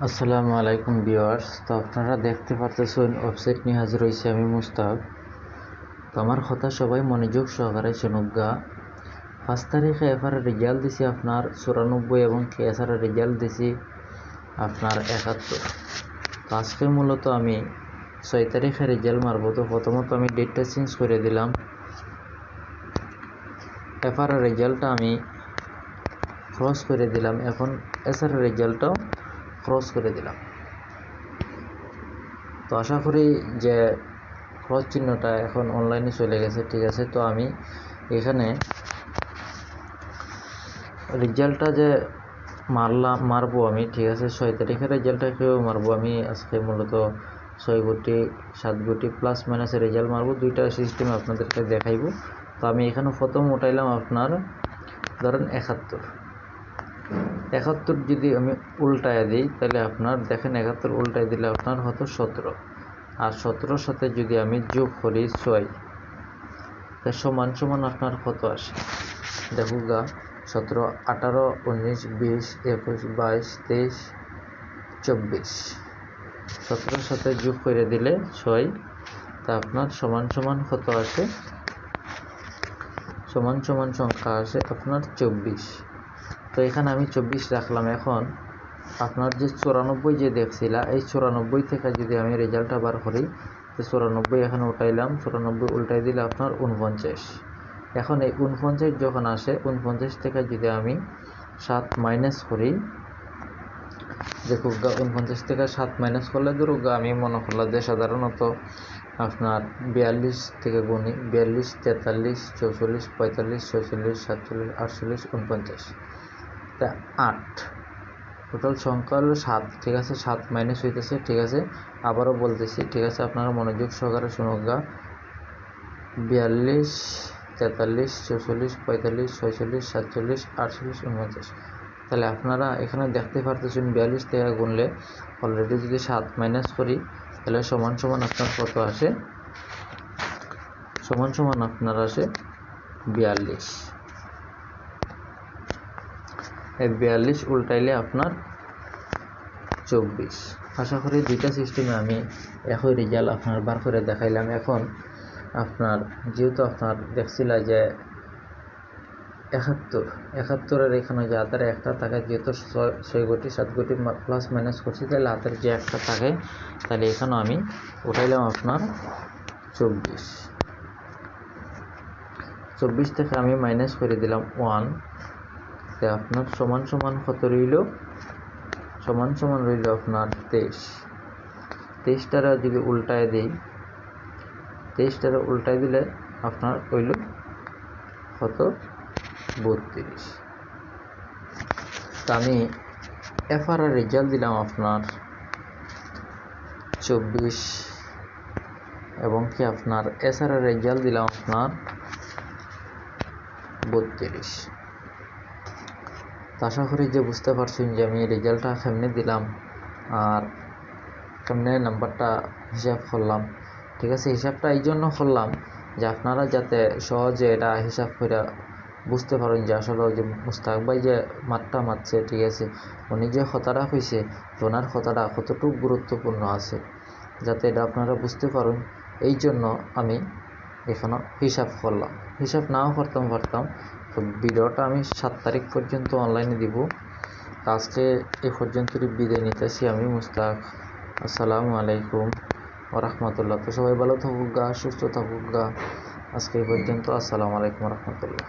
আসসালামু আলাইকুম ভিউয়ার্স। তো আপনারা দেখতে পারতেছেন ওয়েবসাইট নিয়ে হাজির হয়েছি আমি মুস্তাক। তো আমার কথা সবাই মনোযোগ সহকারে শুনুগা। 5 তারিখে এফআরের রেজাল্ট দিছি আপনার 94 এবং কেএসআরের রেজাল্ট দিছি আপনার 71। তো আজকে মূলত আমি 6 তারিখে রেজাল্ট মারবো। তো প্রথমত আমি ডেটটা চেঞ্জ করে দিলাম। এফআরের রেজাল্টটা আমি ক্রস করে দিলাম, এখন এসআরের রেজাল্টটাও ক্রস করে দিলাম। তো আশা করি যে ক্রস চিহ্নটা এখন অনলাইনে চলে গেছে, ঠিক আছে। তো আমি এখানে রেজাল্টটা যে মারবো আমি, ঠিক আছে। 6 তারিখের রেজাল্টটা কেউ মারবো আমি আজকে মূলত 6 গুটি 7 গুটি প্লাস মাইনাসের রেজাল্ট মারবো। দুইটা সিস্টেম আপনাদেরকে দেখাইব। তো আমি এখানে প্রথম উঠাইলাম আপনার ধরেন 71 যদি আমি উল্টায় দিই তাহলে আপনার দেখেন 71 উল্টায় দিলে আপনার হতো 17, আর 17-র সাথে যদি আমি যোগ করি 6, তা সমান সমান আপনার কত আসে দেখুন গা। 17, 18, 19, 20, 21, 22, 23, 24, 17-র সাথে যোগ করে দিলে 6, তা আপনার সমান সমান কত আসে, সমান সমান সংখ্যা আসে আপনার 24। তো এখানে আমি 24 রাখলাম। এখন আপনার যে 94 যে দেখছিলা, এই 94 থেকে যদি আমি রেজাল্টটা বার করি, তো 94 এখানে উঠাইলাম, 94 উল্টাই দিলে আপনার 49। এখন এই 49 যখন আসে, 49 থেকে যদি আমি 7 মাইনাস করি, দেখুক গা 49 থেকে 7 মাইনাস করলে ধরুক গা আমি মনে করলাম যে সাধারণত আপনার 42 থেকে গুণি, 42, 43, 44, 45, 46, 47, 48, 49, তা 8, টোটাল সংখ্যা হলো 7, ঠিক আছে। 7 মাইনাস হইতেছে, ঠিক আছে। আবারও বলতেছি, ঠিক আছে, আপনারা মনোযোগ সহকারে শুনুক গা। 42, 43, 44, 45, 46, 47, 48, 49। তাহলে আপনারা এখানে দেখতে পারতেছেন 42 থেকে গুনলে অলরেডি যদি 7 মাইনাস করি তাহলে সমান সমান আপনার কত আসে, সমান সমান আপনার আসে 42। এই 42 উল্টাইলে আপনার 24। আশা করি দুইটা সিস্টেমে আমি একই রেজাল্ট আপনার বার করে দেখাইলাম। এখন আপনার যেহেতু আপনার দেখছিল যে 71-এর এখানে যে হাতের একটা থাকে, যেহেতু 6 গুটি 7 গুটি প্লাস মাইনাস করছি, তাহলে হাতের যে একটা থাকে, তাহলে এখানে আমি উঠাইলাম আপনার 24। 24 থেকে আমি মাইনাস করে দিলাম 1, তো আপনার সমান সমান কত রইল, সমান সমান রইল আপনার 23। 23টারে যদি উল্টায় দিই, 23টারে উল্টায় দিলে আপনার হইল কত, 32। তা আমি এফআরের রেজাল্ট দিলাম আপনার 24 এবং কি আপনার এসআরের রেজাল্ট দিলাম আপনার 32। তো আশা করি যে বুঝতে পারছেন যে আমি রেজাল্টটা কেমনে দিলাম আর কেমনে নাম্বারটা হিসাব করলাম, ঠিক আছে। হিসাবটা এই জন্য করলাম যে আপনারা যাতে সহজে এটা হিসাব করে বুঝতে পারেন যে আসলে যে মুস্তাক ভাই যে মাত্রা মারছে, ঠিক আছে, উনি যে কথাটা কইছে ওনার কথাটা কতটুকু গুরুত্বপূর্ণ আছে, যাতে এটা আপনারা বুঝতে পারেন। এই জন্য আমি এখানে হিসাব করলাম। হিসাব নাও করতাম পারতাম। তো ভিডিওটা আমি 7 তারিখ পর্যন্ত অনলাইনে দিব। আজকে এ পর্যন্তই বিদায় নিতেছি আমি মুস্তাক। আসসালামু আলাইকুম ওয়া রাহমাতুল্লাহ। তো সবাই ভালো থাকুক গা, সুস্থ থাকুক গা। আজকে এই পর্যন্ত। আসসালামু আলাইকুম ওয়া রাহমাতুল্লাহ।